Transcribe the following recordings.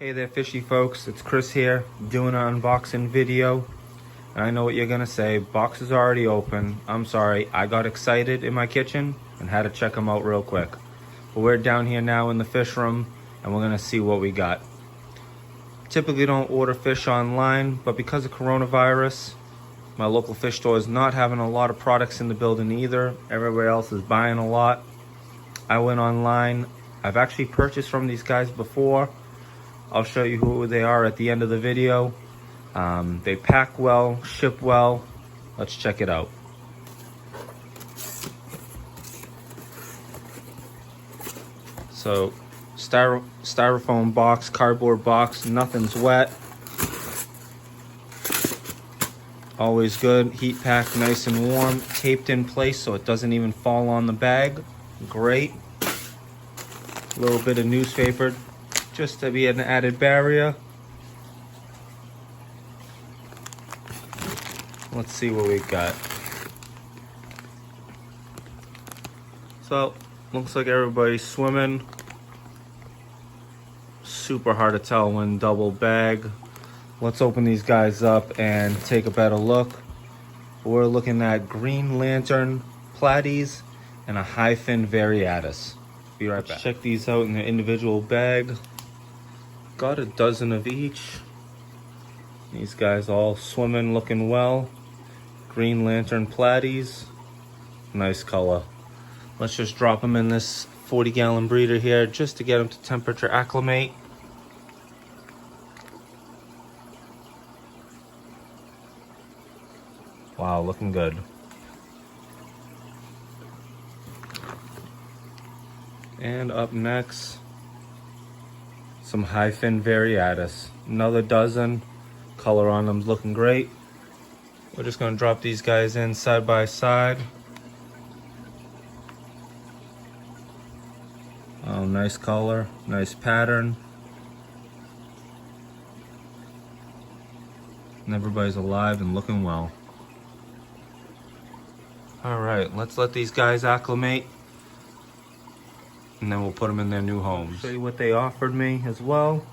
Hey there fishy folks, it's Chris here doing an unboxing video. And I know what you're gonna say, box is already open. I'm sorry, I got excited in my kitchen and had to check them out real quick. But we're down here now in the fish room and we're gonna see what we got. Typically don't order fish online, but because of coronavirus, my local fish store is not having a lot of products in the building either. Everybody else is buying a lot. I went online. I've actually purchased from these guys before. I'll show you who they are at the end of the video. They pack well, ship well. Let's check it out. So, styrofoam box, cardboard box, nothing's wet. Always good, heat packed, nice and warm, taped in place so it doesn't even fall on the bag. Great. A little bit of newspaper just to be an added barrier. Let's see what we've got. So, looks like everybody's swimming. Super hard to tell when double bag. Let's open these guys up and take a better look. We're looking at green lantern platies and a high-fin variatus. Be right back. Check these out in their individual bag. Got a dozen of each. These guys all swimming, looking well. Green lantern platies. Nice color. Let's just drop them in this 40-gallon breeder here just to get them to temperature acclimate. Wow, looking good. And up next, some high-fin variatus. Another dozen. Color on them's looking great. We're just gonna drop these guys in side by side. Oh, nice color, nice pattern. And everybody's alive and looking well. All right, let's let these guys acclimate and then we'll put them in their new homes. Show you what they offered me as well.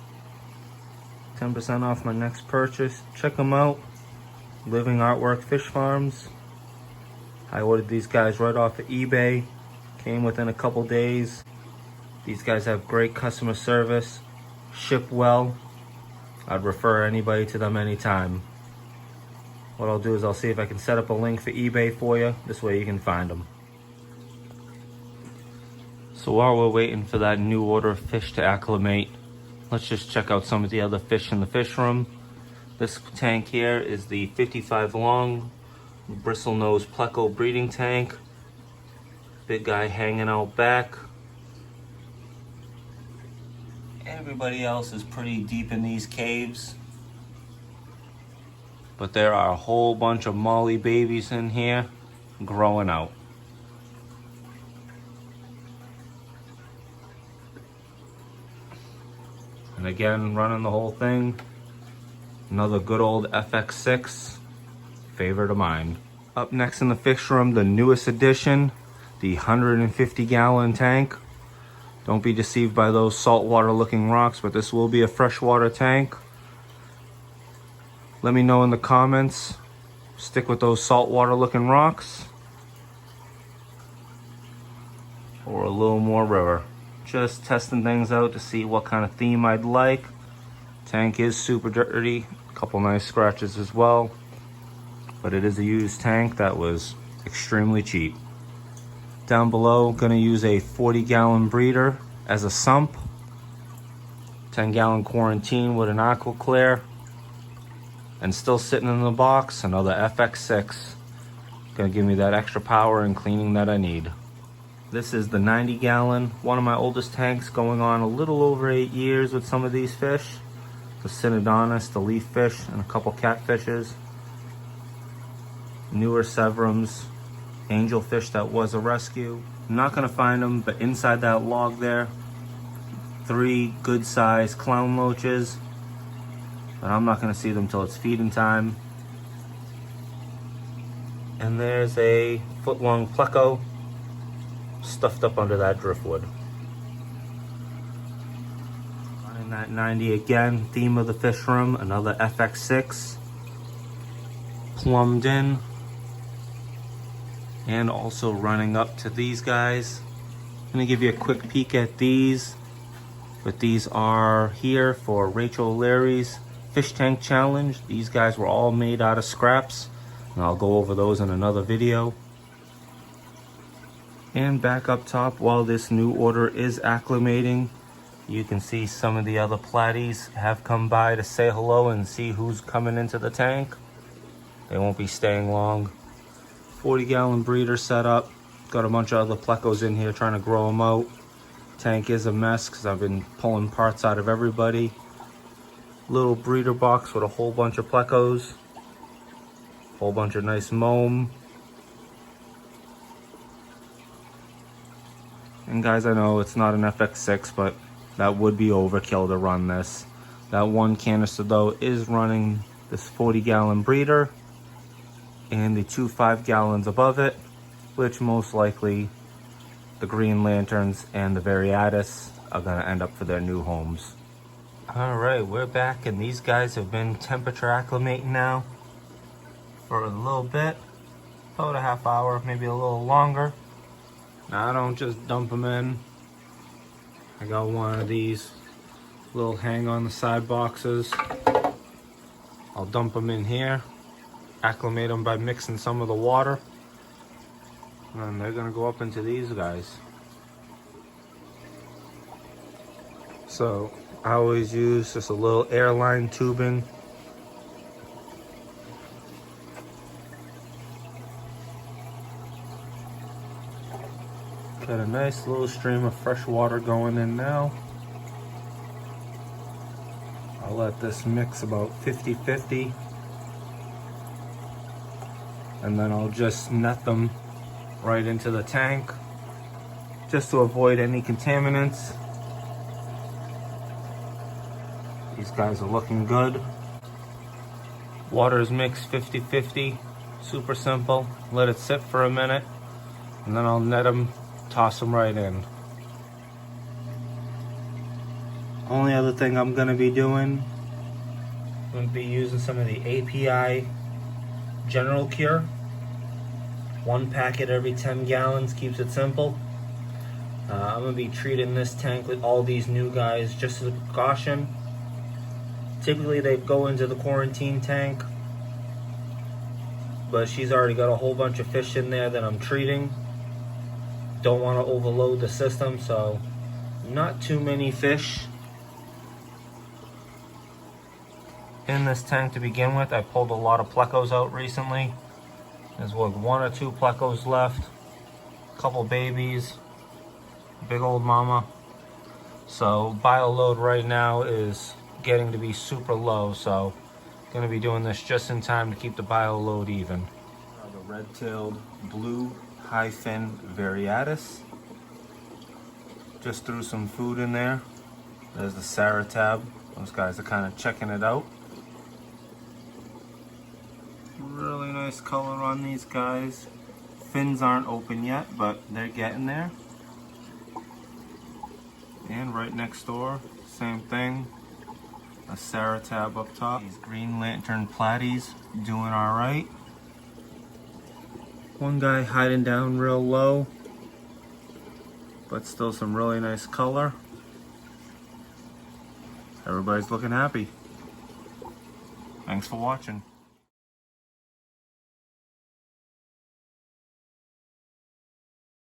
10% off my next purchase. Check them out. Living Artwork Fish Farms. I ordered these guys right off of eBay. Came within a couple days. These guys have great customer service. Ship well. I'd refer anybody to them anytime. What I'll do is I'll see if I can set up a link for eBay for you. This way you can find them. So while we're waiting for that new order of fish to acclimate, let's just check out some of the other fish in the fish room. This tank here is the 55 long bristlenose pleco breeding tank. Big guy hanging out back. Everybody else is pretty deep in these caves. But there are a whole bunch of molly babies in here growing out. And again, running the whole thing, another good old FX6, favorite of mine. Up next in the fish room, the newest addition, the 150-gallon tank. Don't be deceived by those saltwater looking rocks, but this will be a freshwater tank. Let me know in the comments, stick with those saltwater looking rocks or a little more river. Just testing things out to see what kind of theme I'd like. Tank is super dirty, a couple nice scratches as well, but it is a used tank that was extremely cheap. Down below, gonna use a 40-gallon breeder as a sump. 10-gallon quarantine with an AquaClear. And still sitting in the box, another FX6. Gonna give me that extra power and cleaning that I need. This is the 90-gallon, one of my oldest tanks, going on a little over 8 years with some of these fish. The Synodontis, the leaf fish, and a couple catfishes. Newer Severums, angelfish that was a rescue. I'm not gonna find them, but inside that log there, 3 good-sized clown loaches. But I'm not gonna see them till it's feeding time. And there's a foot-long pleco stuffed up under that driftwood. At 90 again, theme of the fish room, another FX6. Plumbed in. And also running up to these guys. I'm gonna give you a quick peek at these. But these are here for Rachel O'Leary's Fish Tank Challenge. These guys were all made out of scraps. And I'll go over those in another video. And back up top, while this new order is acclimating, you can see some of the other platies have come by to say hello and see who's coming into the tank. They won't be staying long. 40-gallon breeder set up. Got a bunch of other plecos in here trying to grow them out. Tank is a mess because I've been pulling parts out of everybody. Little breeder box with a whole bunch of plecos. Whole bunch of nice moam. And guys, I know it's not an FX6, but that would be overkill to run this. That one canister though is running this 40-gallon breeder and the 2 5-gallons above it, which most likely the Green Lanterns and the Variatus are gonna end up for their new homes. All right, we're back and these guys have been temperature acclimating now for a little bit, about a half hour, maybe a little longer. Now I don't just dump them in. I got one of these little hang on the side boxes. I'll dump them in here, acclimate them by mixing some of the water, and then they're gonna go up into these guys. So I always use just a little airline tubing. Got a nice little stream of fresh water going in now. I'll let this mix about 50-50. And then I'll just net them right into the tank just to avoid any contaminants. These guys are looking good. Water is mixed 50-50. Super simple. Let it sit for a minute and then I'll net them. Toss them right in. Only other thing I'm gonna be doing, I'm gonna be using some of the API General Cure. 1 packet every 10 gallons, keeps it simple. I'm gonna be treating this tank with all these new guys just as a precaution. Typically they go into the quarantine tank, but she's already got a whole bunch of fish in there that I'm treating. Don't want to overload the system, so not too many fish in this tank to begin with. I pulled a lot of plecos out recently. There's like 1 or 2 plecos left, a couple babies, big old mama. So bio load right now is getting to be super low, so going to be doing this just in time to keep the bio load even. The red-tailed blue high fin Variatus. Just threw some food in there. There's the Saratab. Those guys are kind of checking it out. Really nice color on these guys. Fins aren't open yet, but they're getting there. And right next door, same thing. A Saratab up top. These Green Lantern platies doing all right. One guy hiding down real low, but still some really nice color. Everybody's looking happy. Thanks for watching.